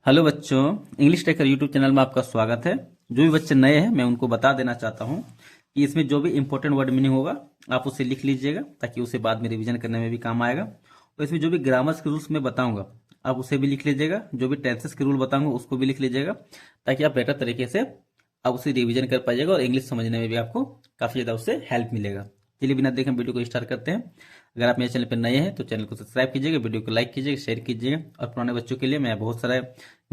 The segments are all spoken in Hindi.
हेलो बच्चों, इंग्लिश टेकर यूट्यूब चैनल में आपका स्वागत है। जो भी बच्चे नए हैं मैं उनको बता देना चाहता हूँ कि इसमें जो भी इंपॉर्टेंट वर्ड मीनिंग होगा आप उसे लिख लीजिएगा ताकि उसे बाद में रिवीजन करने में भी काम आएगा। और इसमें जो भी ग्रामर्स के रूल्स मैं बताऊंगा आप उसे भी लिख लीजिएगा, जो भी टेंसेस के रूल बताऊंगा उसको भी लिख लीजिएगा ताकि आप बेटर तरीके से आप उसे रिवीजन कर पाइएगा और इंग्लिश समझने में भी आपको काफ़ी ज़्यादा उससे हेल्प मिलेगा। चलिए बिना देखे वीडियो को स्टार्ट करते हैं। अगर आप मेरे चैनल पर नए हैं तो चैनल को सब्सक्राइब कीजिएगा, वीडियो को लाइक कीजिएगा, शेयर कीजिएगा और पुराने बच्चों के लिए मैं बहुत सारा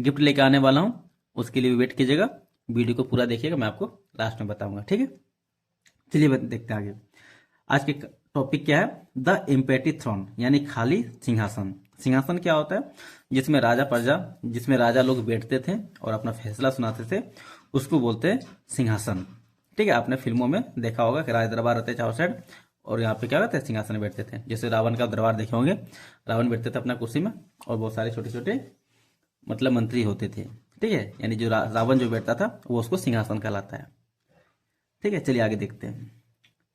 गिफ्ट लेके आने वाला हूँ, उसके लिए भी वेट कीजिएगा। वीडियो को पूरा देखिएगा, मैं आपको लास्ट में बताऊंगा, ठीक है। चलिए देखते हैं आगे। आज के टॉपिक क्या है? द एम्पेटी थ्रोन यानी खाली सिंहासन। सिंहासन क्या होता है? जिसमें राजा लोग बैठते थे और अपना फैसला सुनाते थे, उसको बोलते हैं सिंहासन। ठीक है, आपने फिल्मों में देखा होगा कि राज दरबार रहते चारों साइड और यहाँ पे क्या होता है, सिंहासन में बैठते थे। जैसे रावण का दरबार देखे होंगे, रावण बैठते थे अपना कुर्सी में और बहुत सारे छोटे छोटे मतलब मंत्री होते थे। ठीक है, यानी जो रावण जो बैठता था वो उसको सिंहासन कहलाता है। ठीक है, चलिए आगे देखते हैं।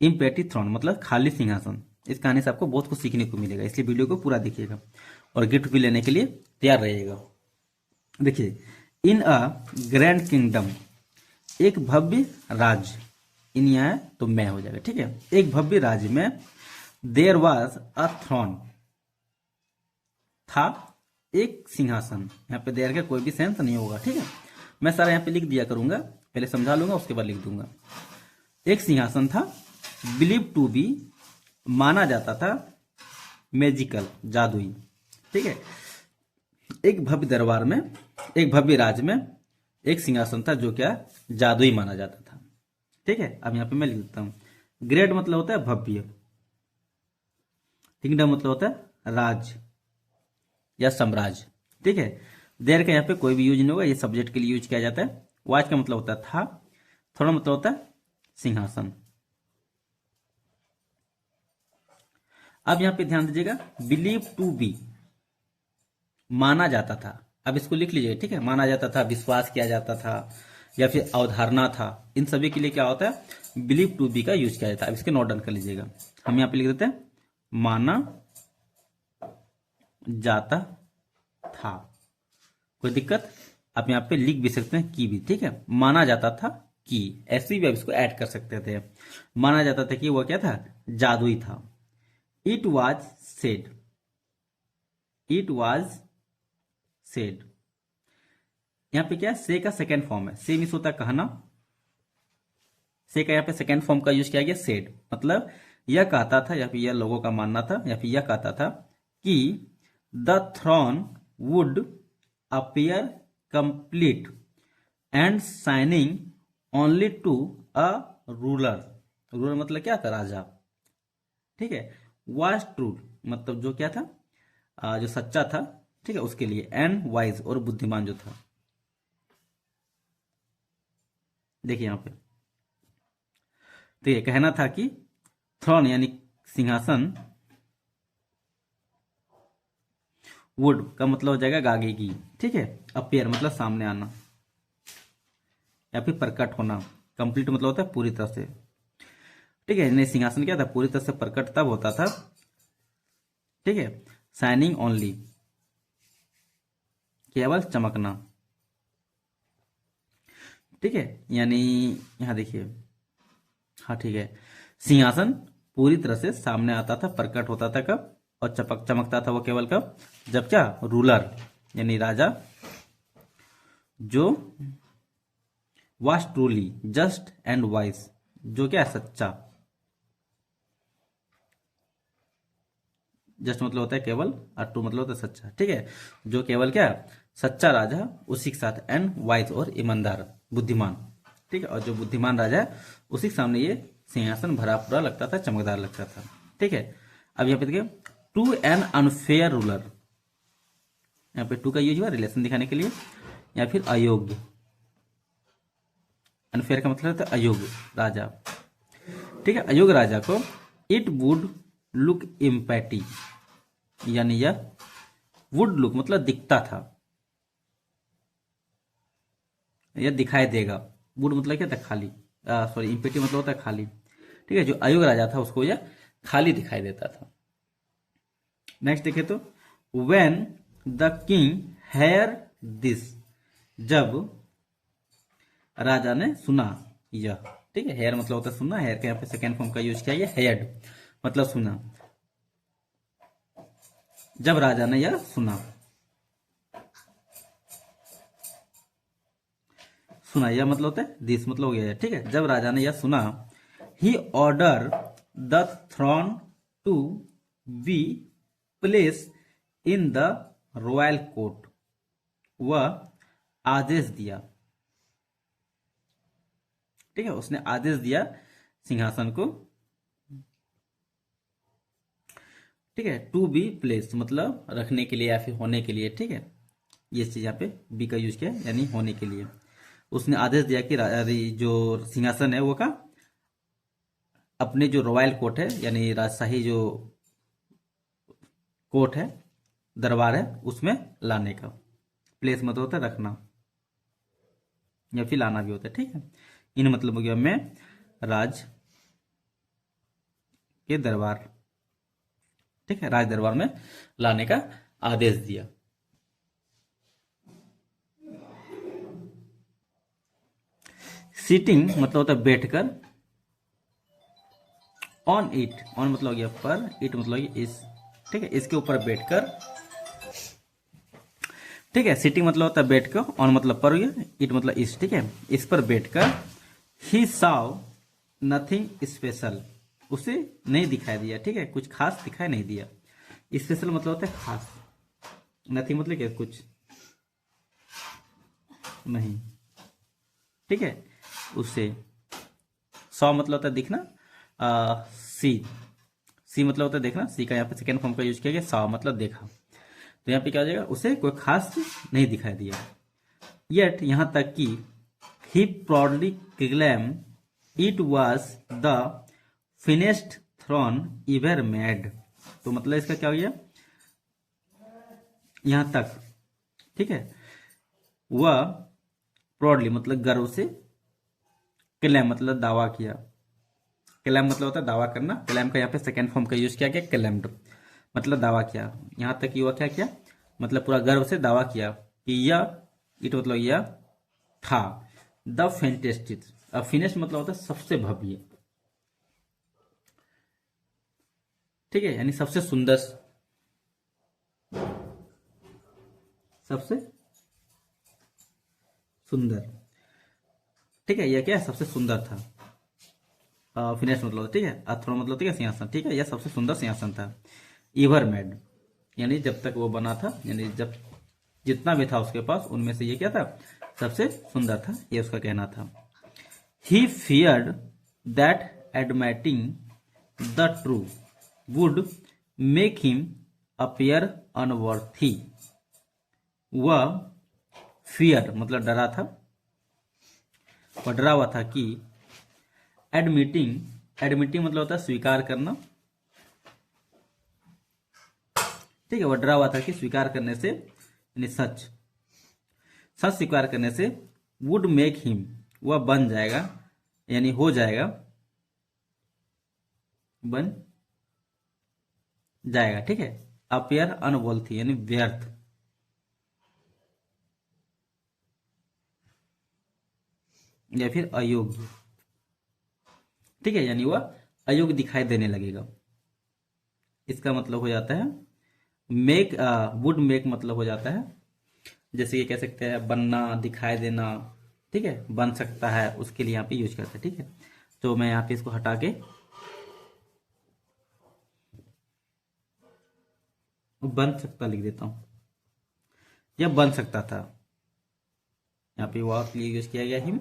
इम्पेटी थ्रोन मतलब खाली सिंहासन। इस कहानी से आपको बहुत कुछ सीखने को मिलेगा, इसलिए वीडियो को पूरा देखिएगा और गिफ्ट भी लेने के लिए तैयार रहिएगा। देखिए, इन अ ग्रैंड किंगडम, एक भव्य राज्य, इन यहाँ है तो मैं हो जाएगा। ठीक है, एक भव्य राज्य में देयर वाज अ थ्रोन, था एक सिंहासन। यहाँ पे देयर का कोई भी सेंस नहीं होगा। ठीक है, मैं सारा यहाँ पे लिख दिया करूंगा, पहले समझा लूंगा उसके बाद लिख दूंगा। एक सिंहासन था, बिलीव टू बी, माना जाता था, मैजिकल, जादुई। ठीक है, एक भव्य दरबार में, एक भव्य राज में एक सिंहासन था जो क्या जादुई माना जाता था। ठीक है, अब यहाँ पे मैं लिख देता हूँ। ग्रेट मतलब होता है भव्य, किंगडम मतलब होता है राज या साम्राज्य। ठीक है, देर का यहाँ पे कोई भी यूज नहीं होगा, ये सब्जेक्ट के लिए यूज किया जाता है। वाज का मतलब होता है था, थोड़ा मतलब होता है सिंहासन। अब यहां पे ध्यान दीजिएगा, बिलीव टू बी, माना जाता था। अब इसको लिख लीजिएगा। ठीक है, माना जाता था, विश्वास किया जाता था या फिर अवधारणा था, इन सभी के लिए क्या होता है, बिलीव टू बी का यूज किया जाता है। अब इसके नोट डाउन कर लीजिएगा। हम यहां पे लिख देते हैं माना जाता था। कोई दिक्कत? आप यहाँ पे लिख भी सकते हैं की भी। ठीक है, माना जाता था की, ऐसे भी आप इसको ऐड कर सकते थे। माना जाता था कि वह क्या था, जादुई था। It was said, it was said, यहाँ पे क्या है, से का सेकेंड फॉर्म है। से मीन्स होता है कहना, से का यहाँ पे सेकेंड फॉर्म का यूज किया गया सेड, मतलब यह कहता था या फिर यह लोगों का मानना था या फिर यह कहता था कि the throne would appear complete and shining only to a ruler. Ruler मतलब क्या था, राजा। ठीक है, वाज ट्रू मतलब जो क्या था, जो सच्चा था। ठीक है, उसके लिए, एंड वाइज और बुद्धिमान जो था। देखिए यहां पे तो ये कहना था कि थ्रोन यानी सिंहासन, वुड का मतलब हो जाएगा गागे की। ठीक है, अपियर मतलब सामने आना या फिर प्रकट होना, कंप्लीट मतलब होता है पूरी तरह से। ठीक है, सिंहासन क्या था, पूरी तरह से प्रकट तब होता था। ठीक है, शाइनिंग ओनली, केवल चमकना। ठीक है, यानी यहां देखिए, हाँ ठीक है, सिंहासन पूरी तरह से सामने आता था, प्रकट होता था कब, और चमकता था वो केवल कब, जब क्या, रूलर यानी राजा, जो was truly just and wise, जो क्या है सच्चा, जस्ट मतलब होता है केवल और ट्रू मतलब होता है सच्चा। ठीक है, जो केवल क्या सच्चा राजा, उसी के साथ एंड वाइज और ईमानदार, बुद्धिमान। ठीक है, और जो बुद्धिमान राजा है उसी के सामने ये सिंहासन भरा पूरा लगता था, चमकदार लगता था। ठीक है, अब यहाँ पे देखिए, टू एन अनफेयर रूलर, यहाँ पे टू का यूज हुआ रिलेशन दिखाने के लिए, या फिर अयोग्य। अनफेयर का मतलब होता है अयोग्य राजा। ठीक है, अयोग्य राजा को इट वुड लुक इम्पैटी, यानी यह वुड लुक मतलब दिखता था, यह दिखाई देगा। वुड मतलब क्या था, खाली, सॉरी इम्पेटी मतलब होता है खाली। ठीक है, जो अयोग्य राजा था उसको यह खाली दिखाई देता था। नेक्स्ट देखे तो, when the king hear this, जब राजा ने सुना यह। ठीक है, हेयर मतलब होता है सुनना, हेयर के यहाँ पे सेकेंड फॉर्म का यूज किया गया, हेयर्ड मतलब सुना। जब राजा ने यह सुना, सुना यह मतलब होता है दिस मतलब हो गया। ठीक है, जब राजा ने यह सुना, he ordered the throne to be placed in the royal court, वह आदेश दिया। ठीक है, उसने आदेश दिया सिंहासन को। ठीक है, टू बी प्लेस मतलब रखने के लिए या फिर होने के लिए। ठीक है, ये चीज यहाँ पे बी का यूज किया है, यानी होने के लिए। उसने आदेश दिया कि जो सिंहासन है वो का अपने जो रॉयल कोर्ट है यानी राजशाही जो कोर्ट है, दरबार है, उसमें लाने का। प्लेस मतलब होता है रखना या फिर लाना भी होता है। ठीक है, इन मतलब हो गया में राज के दरबार। ठीक है, राज दरबार में लाने का आदेश दिया। सीटिंग मतलब होता है बैठकर। ऑन इट, ऑन मतलब हो गया पर, इट मतलब हो गया इस। ठीक है, इसके ऊपर बैठकर। ठीक है, सीटिंग मतलब होता है बैठकर, ऑन मतलब पर हो गया, इट मतलब इस। ठीक है, इस पर बैठकर ही साव नथिंग स्पेशल, उसे नहीं दिखाई दिया। ठीक है, कुछ खास दिखाई नहीं दिया। स्पेशल मतलब होता है खास, नथिंग मतलब क्या कुछ नहीं। ठीक है, उससे सौ मतलब होता है दिखना। सी, सी मतलब होता है देखना। सी का यहाँ पे सेकेंड फॉर्म का यूज किया गया, सौ मतलब देखा। तो यहाँ पे क्या हो जाएगा, उसे कोई खास चीज नहीं दिखाई दिया। येट यहां तक कि he proudly claim it was the finished throne ever made. तो मतलब इसका क्या हो गया, यहां तक। ठीक है, वह प्राउडली मतलब गर्व से, क्लेम मतलब दावा किया। क्लेम मतलब होता है दावा करना। क्लेम का यहाँ पे सेकेंड फॉर्म का यूज किया गया, क्लेम्ड मतलब दावा किया। यहां तक कि वह क्या किया, मतलब पूरा गर्व से दावा किया कि यह, इट मतलब यह था द फैंटेस्टिक। अब फिनिश मतलब होता है सबसे भव्य। ठीक है, यानी सबसे सुंदर, सबसे सुंदर। ठीक है, यह क्या है, सबसे सुंदर था। फिनिश मतलब, ठीक है, अथर्व मतलब ठीक है सिंहासन। ठीक है, यह सबसे सुंदर सिंहासन था। एवर मेड यानी जब तक वो बना था, यानी जब जितना भी था उसके पास, उनमें से ये क्या था, सबसे सुंदर था, ये उसका कहना था। He feared that admitting the true would make him appear unworthy. वह फियर मतलब डरा था, वह डरा हुआ था कि एडमिटिंग, एडमिटिंग मतलब होता है स्वीकार करना। ठीक है, वह डरा हुआ था कि स्वीकार करने से, यानी सच, सच स्वीकार करने से, वुड मेक हिम वह बन जाएगा, यानी हो जाएगा, बन जाएगा। ठीक है, अपियर अनवर्थी यानी व्यर्थ, या फिर अयोग्य। ठीक है, यानी वह अयोग्य दिखाई देने लगेगा। इसका मतलब हो जाता है मेक, वुड मेक मतलब हो जाता है, जैसे ये कह सकते हैं बनना, दिखाई देना। ठीक है, बन सकता है, उसके लिए यहाँ पे यूज करते हैं। ठीक है, तो मैं यहाँ पे इसको हटा के बन सकता लिख देता हूं, यह बन सकता था। यहाँ पे वह के लिए यूज किया गया हिम,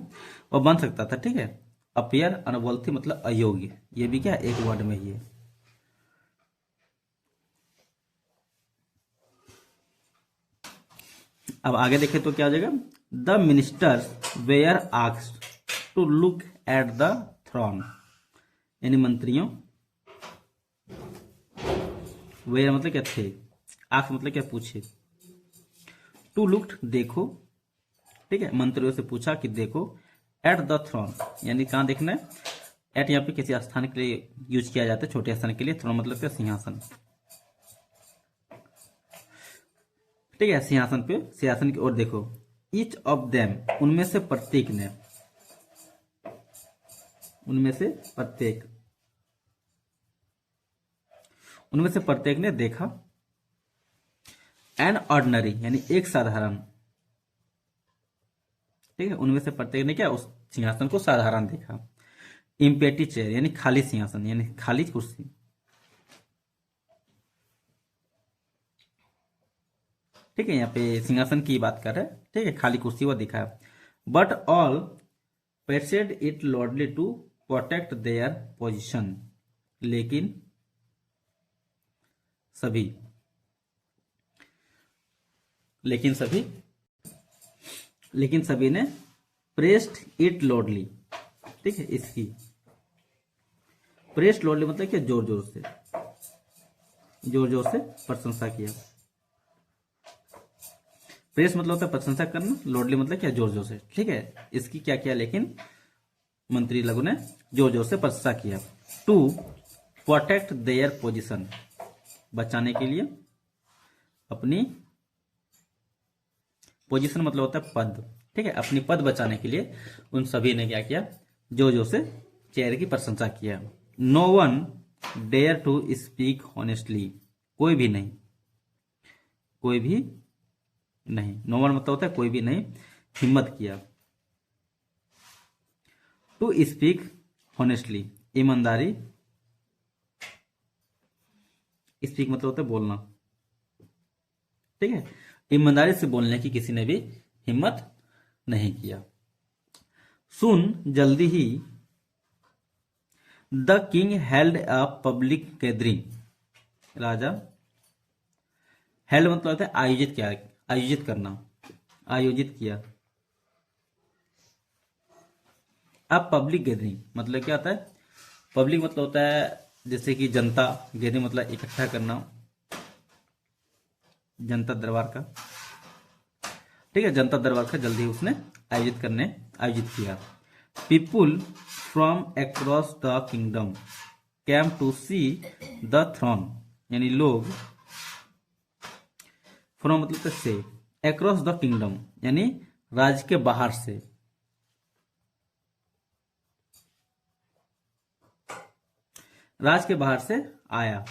वह बन सकता था। ठीक है, अपियर अनवर्थी मतलब अयोग्य, ये भी क्या एक वर्ड में ही है। अब आगे देखें तो क्या हो जाएगा, the ministers were asked to look at the throne, यानी मंत्रियों, वेयर मतलब क्या थे, आस्क मतलब क्या पूछे, टू लुक देखो। ठीक है, मंत्रियों से पूछा कि देखो, एट द थ्रोन यानी कहां देखना है, एट यहाँ पे किसी स्थान के लिए यूज किया जाता है, छोटे स्थान के लिए। थ्रोन मतलब क्या सिंहासन। ठीक है, सिंहासन पे, सिंहासन की ओर देखो। ईच ऑफ देम, उनमें से प्रत्येक ने, उनमें से प्रत्येक, उनमें से प्रत्येक ने देखा। एन ऑर्डिनरी यानी एक साधारण, ठीक है, उनमें से प्रत्येक ने क्या, उस सिंहासन को साधारण देखा। इम्पेटी चेयर यानी खाली सिंहासन यानी खाली कुर्सी, ठीक है, यहाँ पे सिंहासन की बात कर रहे हैं, ठीक है, खाली कुर्सी वो दिखा है। But all praised it loudly to protect their position, लेकिन सभी, लेकिन सभी, लेकिन सभी ने प्रेस्ड इट लॉर्डली, ठीक है, इसकी प्रेस्ड लॉर्डली मतलब क्या, जोर जोर से, जोर जोर से प्रशंसा किया। प्रेस मतलब होता है प्रशंसा करना, लॉर्डली मतलब क्या, जोर जोर से, ठीक है, इसकी क्या किया, लेकिन मंत्री लोगों ने जोर जोर से प्रशंसा किया। टू प्रोटेक्ट देयर पोजीशन, बचाने के लिए अपनी, पोजीशन मतलब होता है पद, ठीक है, अपनी पद बचाने के लिए उन सभी ने क्या किया, जोर जोर से चेयर की प्रशंसा किया। No one dare to speak honestly, कोई भी नहीं, कोई भी नहीं, नो वन मतलब होता है कोई भी नहीं हिम्मत किया। टू स्पीक ऑनेस्टली, ईमानदारी, स्पीक मतलब होता है बोलना, ठीक है, ईमानदारी से बोलने की किसी ने भी हिम्मत नहीं किया। सुन, जल्दी ही, the king held a public gathering, राजा, हेल्ड मतलब होता है आयोजित किया, आयोजित करना, आयोजित किया। अब पब्लिक गैदरिंग मतलब क्या होता है, पब्लिक मतलब होता है जैसे कि जनता, गैदरिंग मतलब इकट्ठा करना, जनता दरबार का, ठीक है, जनता दरबार का जल्दी उसने आयोजित किया। People from across the kingdom came to see the throne, यानी लोग, फ्रॉम मतलब से, अक्रॉस द किंगडम यानी राज्य के बाहर से, राज के बाहर से आया,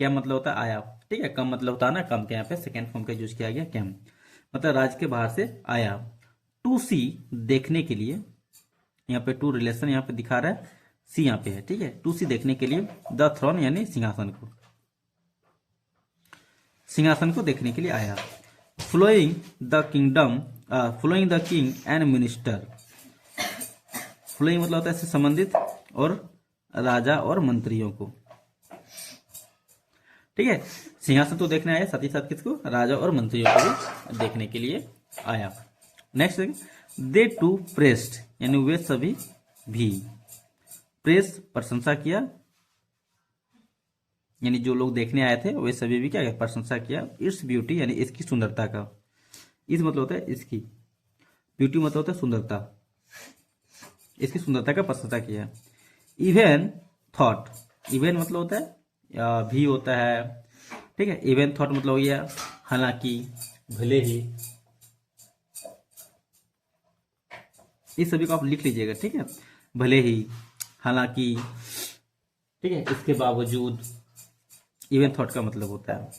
क्या मतलब होता है आया, ठीक है, कम मतलब होता है ना, कम के यहाँ पे सेकेंड फॉर्म का यूज किया गया, कैम मतलब राज के बाहर से आया। टू सी देखने के लिए, यहाँ पे टू रिलेशन यहाँ पे दिखा रहा है, सी यहाँ पे है, ठीक है, टू सी देखने के लिए, द थ्रोन यानी सिंहासन को, सिंहासन को देखने के लिए आया। Fooling the kingdom, fooling the king and minister, fooling मतलब होता है इससे संबंधित, और राजा और मंत्रियों को, ठीक है, सिंहासन तो देखने आया, साथ ही साथ किसको, राजा और मंत्रियों को भी देखने के लिए आया। नेक्स्ट, दे टू प्रेस्ड यानी वे सभी भी, प्रेस प्रशंसा किया, यानी जो लोग देखने आए थे वे सभी भी क्या प्रशंसा किया। इट्स ब्यूटी यानी इसकी सुंदरता का, इस मतलब होता है इसकी, ब्यूटी मतलब होता है सुंदरता, इसकी सुंदरता का प्रशंसा किया। इवन थॉट, इवन मतलब होता है भी होता है, ठीक है, इवन थॉट मतलब हो गया हालांकि, भले ही, इस सभी को आप लिख लीजिएगा, ठीक है, भले ही, हालांकि, ठीक है, इसके बावजूद, इवन थॉट का मतलब होता है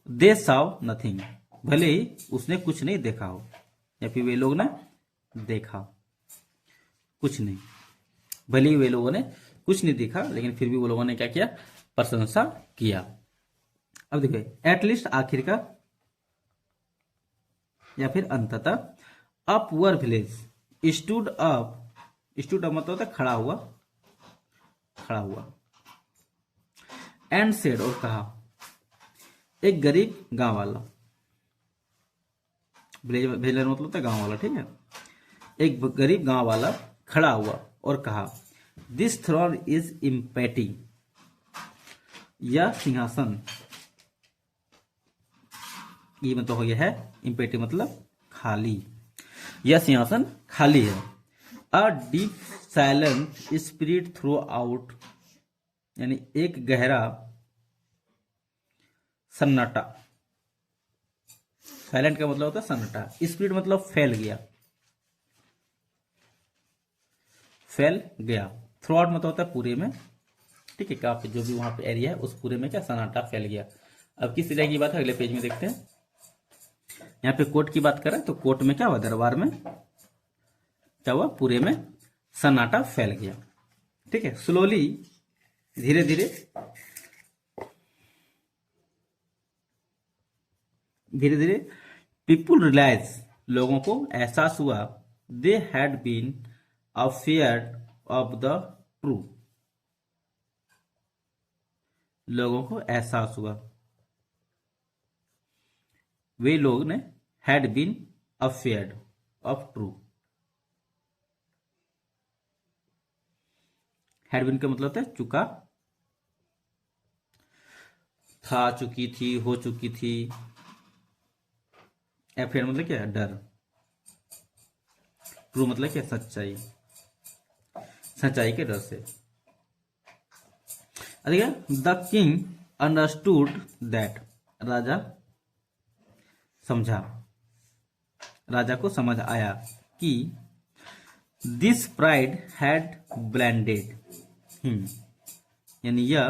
दे साव नथिंग, भले ही उसने कुछ नहीं देखा हो, या फिर वे लोग ने देखा कुछ नहीं, भले ही वे लोगों ने कुछ नहीं देखा लेकिन फिर भी वो लोगों ने क्या किया, प्रशंसा किया। अब देखिए, एटलीस्ट आखिर का या फिर अंततः, a poor village stood up, stood up मतलब होता है खड़ा हुआ, खड़ा हुआ, एंड सेड और कहा, एक गरीब गांव वाला, विलेज मतलब होता है गांव वाला, ठीक है, एक गरीब गांव वाला खड़ा हुआ और कहा, दिस थ्रोन इज इम्पैटी, यह सिंहासन, ये मतलब हो गया है इम्पेटी मतलब खाली, यह सिंहासन खाली है। A deep silent spirit through out यानी एक गहरा सन्नाटा, साइलेंट का मतलब होता है सन्नाटा। स्प्लिट मतलब फैल गया, फैल गया। थ्रू आउट मतलब होता है पूरे में, ठीक है, काफी जो भी वहां पे एरिया है उस पूरे में क्या सन्नाटा फैल गया। अब किस तरह की बात है अगले पेज में देखते हैं। यहाँ पे कोर्ट की बात करें तो कोर्ट में क्या हुआ, दरबार में क्या हुआ, पूरे में सन्नाटा फैल गया, ठीक है। स्लोली, धीरे धीरे, धीरे धीरे पीपुल रियलाइज, लोगों को एहसास हुआ, they had been afraid of the true, लोगों को एहसास हुआ, वे लोग ने had been afraid of true. Had been का मतलब होता है चुका, था, चुकी थी, हो चुकी थी। अफेयर मतलब क्या है, डर। ट्रू मतलब क्या, सच्चाई, सच्चाई के डर से। द किंग अंडरस्टूड दैट, राजा समझा, राजा को समझ आया कि this pride had blended him, यानी यह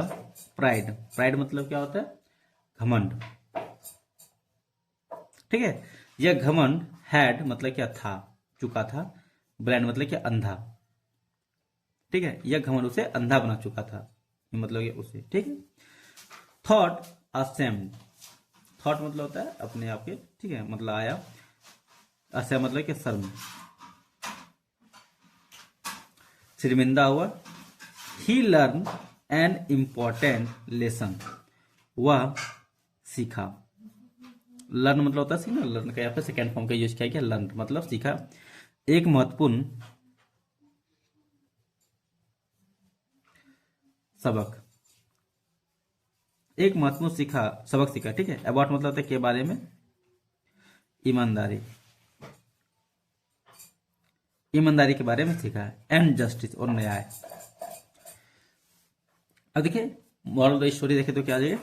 प्राइड, प्राइड मतलब क्या होता है, घमंड, ठीक है। यह घमंड हैड मतलब क्या था, चुका था, ब्लाइंड मतलब क्या अंधा, ठीक है। यह घमंड उसे अंधा बना चुका था, ये मतलब ये उसे, ठीक है। थॉट असेम्ड, थॉट मतलब होता है अपने आप के, ठीक है, मतलब आया। असेम मतलब क्या शर्म, शर्मिंदा हुआ। ही लर्न एन इम्पोर्टेंट लेसन, वह सीखा। लर्न मतलब होता है सीखना, लर्न का यहाँ पे सेकेंड फॉर्म का यूज किया गया, लर्न मतलब सीखा। एक महत्वपूर्ण सबक, एक महत्वपूर्ण सबक सीखा, ठीक है। अबाउट मतलब होता है के बारे में, ईमानदारी, ईमानदारी के बारे में सीखा है। एंड जस्टिस और न्याय। अब देखिए मॉरल ऑफ द स्टोरी देखे तो क्या आ जाएगा,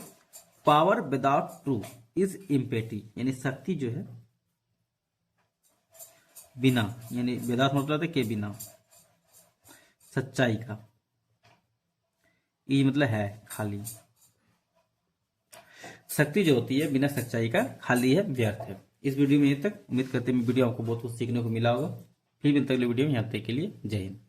power without true is empty, यानी शक्ति जो है बिना, यानी विदाउट मतलब है के बिना, सच्चाई का, ये मतलब है खाली, शक्ति जो होती है बिना सच्चाई का खाली है, व्यर्थ है। इस वीडियो में यहीं तक, उम्मीद करते हैं वीडियो आपको बहुत कुछ सीखने को मिला होगा। फिर भी तक वीडियो में यहाँ तक के लिए जय हिंद।